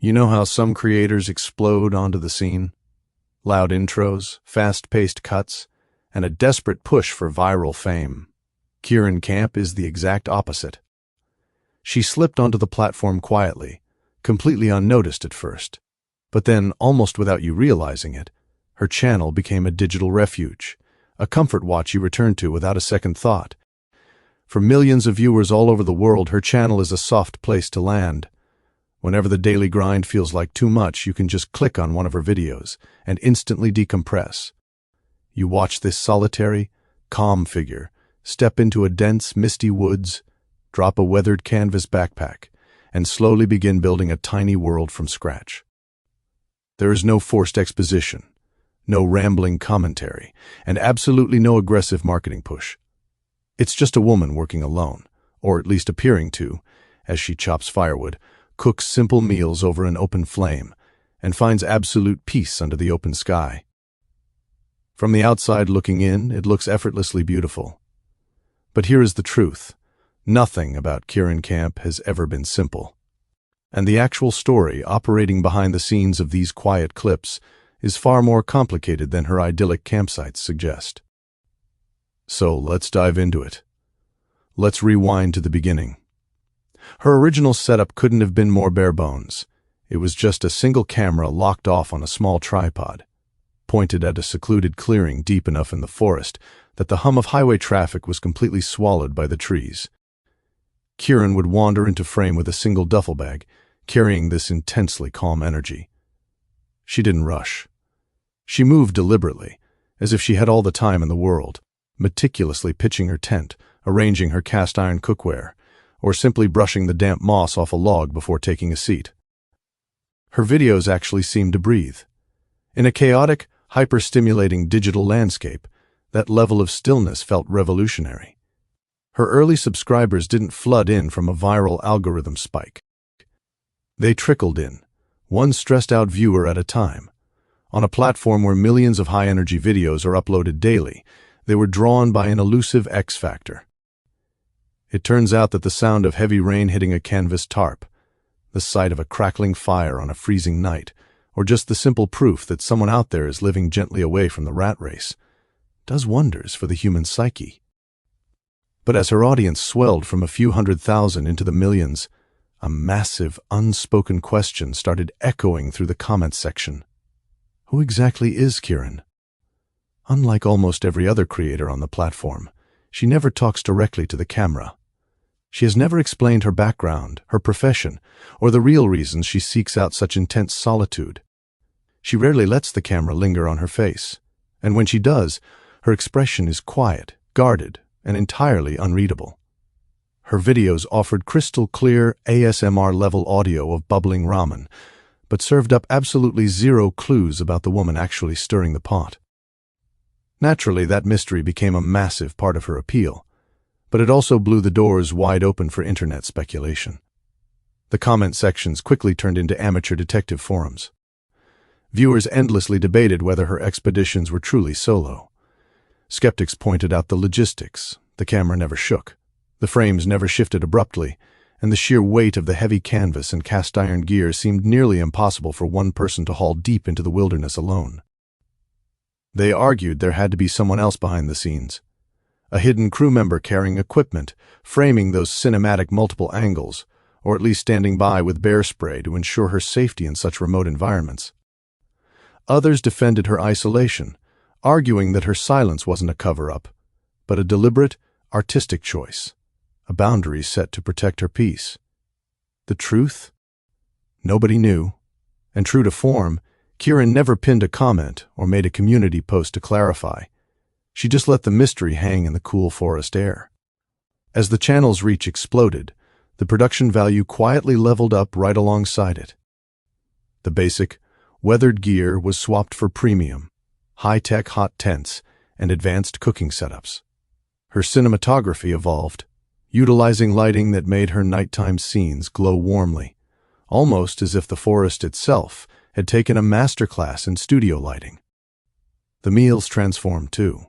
You know how some creators explode onto the scene? Loud intros, fast-paced cuts, and a desperate push for viral fame. Kirin Camp is the exact opposite. She slipped onto the platform quietly, completely unnoticed at first. But then, almost without you realizing it, her channel became a digital refuge, a comfort watch you return to without a second thought. For millions of viewers all over the world, her channel is a soft place to land. Whenever the daily grind feels like too much, you can just click on one of her videos and instantly decompress. You watch this solitary, calm figure step into a dense, misty woods, drop a weathered canvas backpack, and slowly begin building a tiny world from scratch. There is no forced exposition, no rambling commentary, and absolutely no aggressive marketing push. It's just a woman working alone, or at least appearing to, as she chops firewood, cooks simple meals over an open flame, and finds absolute peace under the open sky. From the outside looking in, it looks effortlessly beautiful. But here is the truth. Nothing about Kirin Camp has ever been simple. And the actual story operating behind the scenes of these quiet clips is far more complicated than her idyllic campsites suggest. So let's dive into it. Let's rewind to the beginning. Her original setup couldn't have been more bare bones. It was just a single camera locked off on a small tripod, pointed at a secluded clearing deep enough in the forest that the hum of highway traffic was completely swallowed by the trees. Kirin would wander into frame with a single duffel bag, carrying this intensely calm energy. She didn't rush. She moved deliberately, as if she had all the time in the world, meticulously pitching her tent, arranging her cast-iron cookware, or simply brushing the damp moss off a log before taking a seat. Her videos actually seemed to breathe. In a chaotic, hyper-stimulating digital landscape, that level of stillness felt revolutionary. Her early subscribers didn't flood in from a viral algorithm spike. They trickled in, one stressed-out viewer at a time. On a platform where millions of high-energy videos are uploaded daily, they were drawn by an elusive X factor. It turns out that the sound of heavy rain hitting a canvas tarp, the sight of a crackling fire on a freezing night, or just the simple proof that someone out there is living gently away from the rat race, does wonders for the human psyche. But as her audience swelled from a few 100,000 into the millions, a massive, unspoken question started echoing through the comments section. Who exactly is Kirin? Unlike almost every other creator on the platform, she never talks directly to the camera. She has never explained her background, her profession, or the real reasons she seeks out such intense solitude. She rarely lets the camera linger on her face, and when she does, her expression is quiet, guarded, and entirely unreadable. Her videos offered crystal-clear ASMR-level audio of bubbling ramen, but served up absolutely zero clues about the woman actually stirring the pot. Naturally, that mystery became a massive part of her appeal, but it also blew the doors wide open for internet speculation. The comment sections quickly turned into amateur detective forums. Viewers endlessly debated whether her expeditions were truly solo. Skeptics pointed out the logistics. The camera never shook, the frames never shifted abruptly, and the sheer weight of the heavy canvas and cast-iron gear seemed nearly impossible for one person to haul deep into the wilderness alone. They argued there had to be someone else behind the scenes, a hidden crew member carrying equipment, framing those cinematic multiple angles, or at least standing by with bear spray to ensure her safety in such remote environments. Others defended her isolation, arguing that her silence wasn't a cover-up, but a deliberate, artistic choice, a boundary set to protect her peace. The truth? Nobody knew, and true to form, Kirin never pinned a comment or made a community post to clarify. She just let the mystery hang in the cool forest air. As the channel's reach exploded, the production value quietly leveled up right alongside it. The basic, weathered gear was swapped for premium, high-tech hot tents, and advanced cooking setups. Her cinematography evolved, utilizing lighting that made her nighttime scenes glow warmly, almost as if the forest itself had taken a masterclass in studio lighting. The meals transformed too.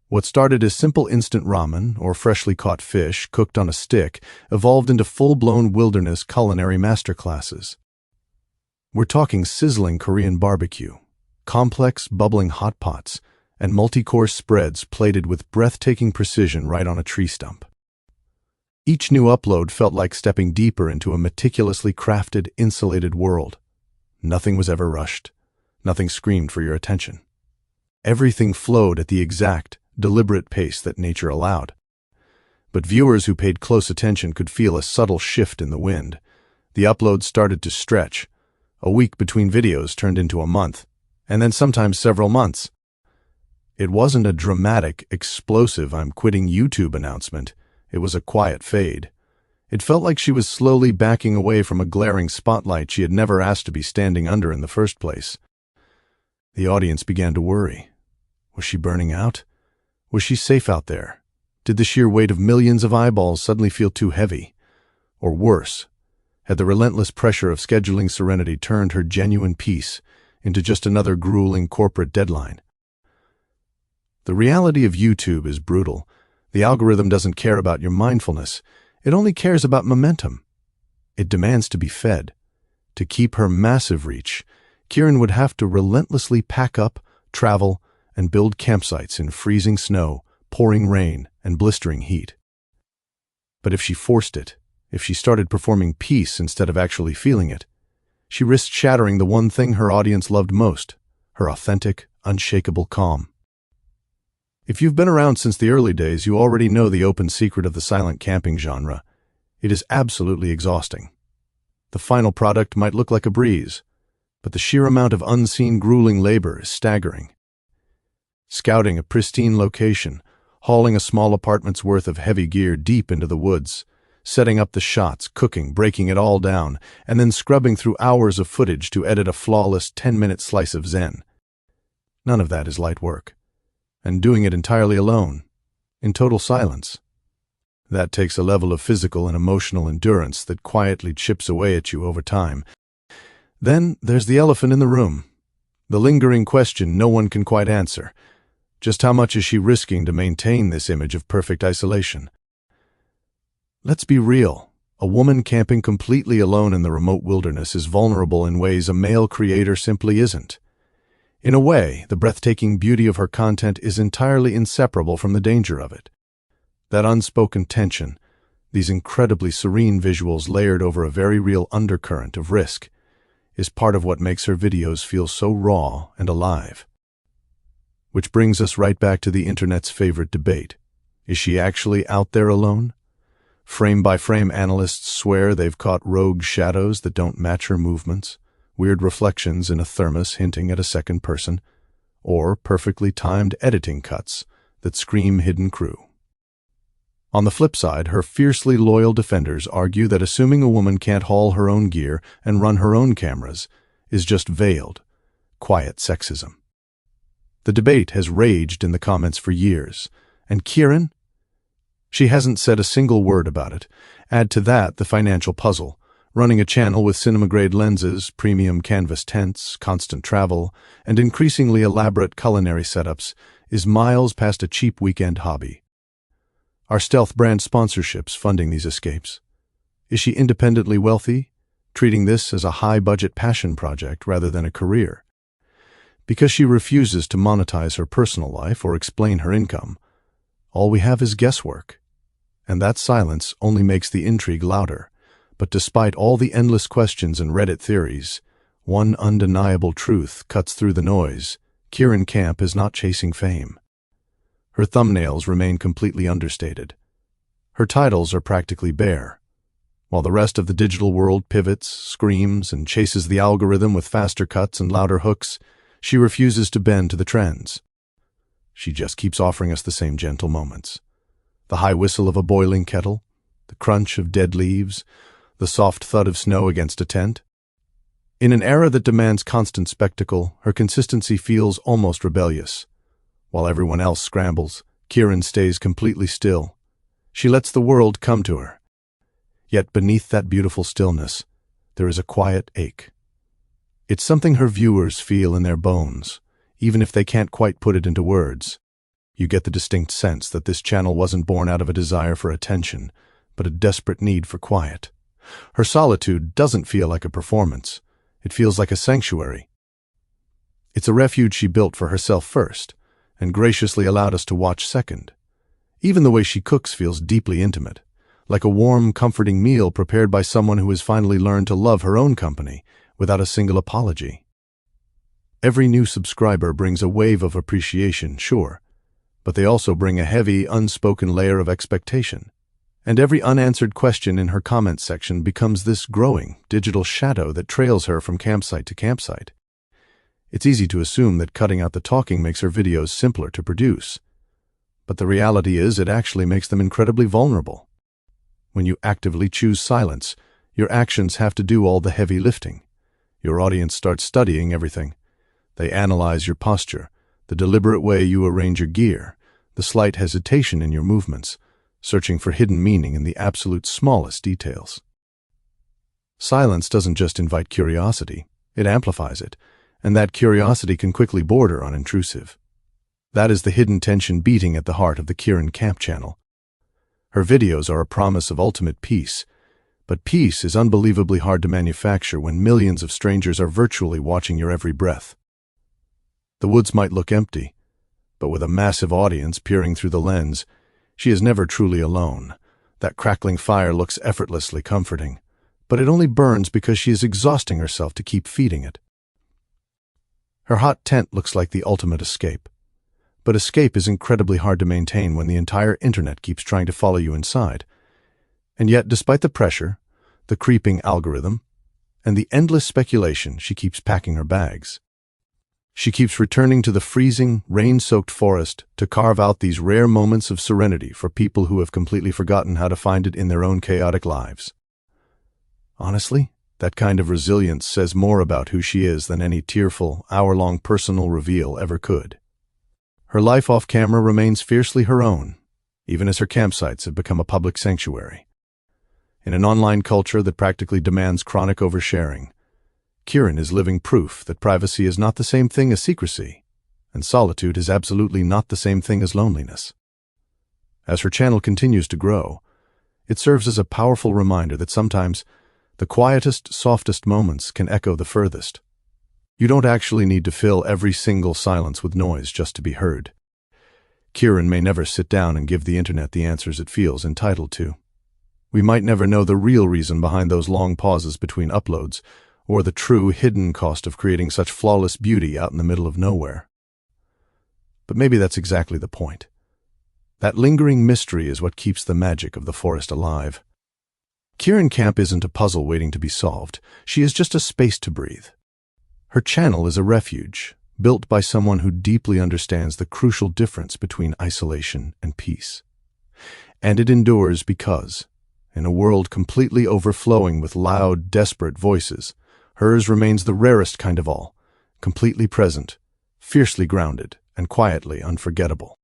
What started as simple instant ramen or freshly caught fish cooked on a stick evolved into full-blown wilderness culinary masterclasses. We're talking sizzling Korean barbecue, complex, bubbling hot pots, and multi-course spreads plated with breathtaking precision right on a tree stump. Each new upload felt like stepping deeper into a meticulously crafted, insulated world. Nothing was ever rushed. Nothing screamed for your attention. Everything flowed at the exact, deliberate pace that nature allowed. But viewers who paid close attention could feel a subtle shift in the wind. The uploads started to stretch. A week between videos turned into a month, and then sometimes several months. It wasn't a dramatic, explosive "I'm quitting YouTube" announcement. It was a quiet fade. It felt like she was slowly backing away from a glaring spotlight she had never asked to be standing under in the first place. The audience began to worry. Was she burning out? Was she safe out there? Did the sheer weight of millions of eyeballs suddenly feel too heavy? Or worse, had the relentless pressure of scheduling serenity turned her genuine peace into just another grueling corporate deadline? The reality of YouTube is brutal. The algorithm doesn't care about your mindfulness. It only cares about momentum. It demands to be fed. To keep her massive reach, Kirin would have to relentlessly pack up, travel, and build campsites in freezing snow, pouring rain, and blistering heat. But if she forced it, if she started performing peace instead of actually feeling it, she risked shattering the one thing her audience loved most, her authentic, unshakable calm. If you've been around since the early days, you already know the open secret of the silent camping genre. It is absolutely exhausting. The final product might look like a breeze, but the sheer amount of unseen, grueling labor is staggering. Scouting a pristine location, hauling a small apartment's worth of heavy gear deep into the woods, setting up the shots, cooking, breaking it all down, and then scrubbing through hours of footage to edit a flawless 10-minute slice of zen. None of that is light work. And doing it entirely alone, in total silence. That takes a level of physical and emotional endurance that quietly chips away at you over time. Then there's the elephant in the room, the lingering question no one can quite answer. Just how much is she risking to maintain this image of perfect isolation? Let's be real. A woman camping completely alone in the remote wilderness is vulnerable in ways a male creator simply isn't. In a way, the breathtaking beauty of her content is entirely inseparable from the danger of it. That unspoken tension, these incredibly serene visuals layered over a very real undercurrent of risk, is part of what makes her videos feel so raw and alive. Which brings us right back to the internet's favorite debate. Is she actually out there alone? Frame-by-frame analysts swear they've caught rogue shadows that don't match her movements, weird reflections in a thermos hinting at a second person, or perfectly timed editing cuts that scream hidden crew. On the flip side, her fiercely loyal defenders argue that assuming a woman can't haul her own gear and run her own cameras is just veiled, quiet sexism. The debate has raged in the comments for years, and Kirin? She hasn't said a single word about it. Add to that the financial puzzle. Running a channel with cinema-grade lenses, premium canvas tents, constant travel, and increasingly elaborate culinary setups is miles past a cheap weekend hobby. Are stealth brand sponsorships funding these escapes? Is she independently wealthy, treating this as a high-budget passion project rather than a career? Because she refuses to monetize her personal life or explain her income, all we have is guesswork. And that silence only makes the intrigue louder. But despite all the endless questions and Reddit theories, one undeniable truth cuts through the noise. Kirin Camp is not chasing fame. Her thumbnails remain completely understated. Her titles are practically bare. While the rest of the digital world pivots, screams, and chases the algorithm with faster cuts and louder hooks, she refuses to bend to the trends. She just keeps offering us the same gentle moments. The high whistle of a boiling kettle, the crunch of dead leaves, the soft thud of snow against a tent. In an era that demands constant spectacle, her consistency feels almost rebellious. While everyone else scrambles, Kirin stays completely still. She lets the world come to her. Yet beneath that beautiful stillness, there is a quiet ache. It's something her viewers feel in their bones, even if they can't quite put it into words. You get the distinct sense that this channel wasn't born out of a desire for attention, but a desperate need for quiet. Her solitude doesn't feel like a performance. It feels like a sanctuary. It's a refuge she built for herself first, and graciously allowed us to watch second. Even the way she cooks feels deeply intimate, like a warm, comforting meal prepared by someone who has finally learned to love her own company without a single apology. Every new subscriber brings a wave of appreciation, sure, but they also bring a heavy, unspoken layer of expectation. And every unanswered question in her comments section becomes this growing, digital shadow that trails her from campsite to campsite. It's easy to assume that cutting out the talking makes her videos simpler to produce. But the reality is it actually makes them incredibly vulnerable. When you actively choose silence, your actions have to do all the heavy lifting. Your audience starts studying everything. They analyze your posture, the deliberate way you arrange your gear, the slight hesitation in your movements, searching for hidden meaning in the absolute smallest details. Silence doesn't just invite curiosity, it amplifies it, and that curiosity can quickly border on intrusive. That is the hidden tension beating at the heart of the Kirin Camp channel. Her videos are a promise of ultimate peace, but peace is unbelievably hard to manufacture when millions of strangers are virtually watching your every breath. The woods might look empty, but with a massive audience peering through the lens, she is never truly alone. That crackling fire looks effortlessly comforting, but it only burns because she is exhausting herself to keep feeding it. Her hot tent looks like the ultimate escape. But escape is incredibly hard to maintain when the entire internet keeps trying to follow you inside. And yet, despite the pressure, the creeping algorithm, and the endless speculation, she keeps packing her bags. She keeps returning to the freezing, rain-soaked forest to carve out these rare moments of serenity for people who have completely forgotten how to find it in their own chaotic lives. Honestly, that kind of resilience says more about who she is than any tearful, hour-long personal reveal ever could. Her life off-camera remains fiercely her own, even as her campsites have become a public sanctuary. In an online culture that practically demands chronic oversharing, Kirin is living proof that privacy is not the same thing as secrecy, and solitude is absolutely not the same thing as loneliness. As her channel continues to grow, it serves as a powerful reminder that sometimes the quietest, softest moments can echo the furthest. You don't actually need to fill every single silence with noise just to be heard. Kirin may never sit down and give the internet the answers it feels entitled to. We might never know the real reason behind those long pauses between uploads, or the true hidden cost of creating such flawless beauty out in the middle of nowhere. But maybe that's exactly the point. That lingering mystery is what keeps the magic of the forest alive. Kirin Camp isn't a puzzle waiting to be solved. She is just a space to breathe. Her channel is a refuge, built by someone who deeply understands the crucial difference between isolation and peace. And it endures because, in a world completely overflowing with loud, desperate voices, hers remains the rarest kind of all, completely present, fiercely grounded, and quietly unforgettable.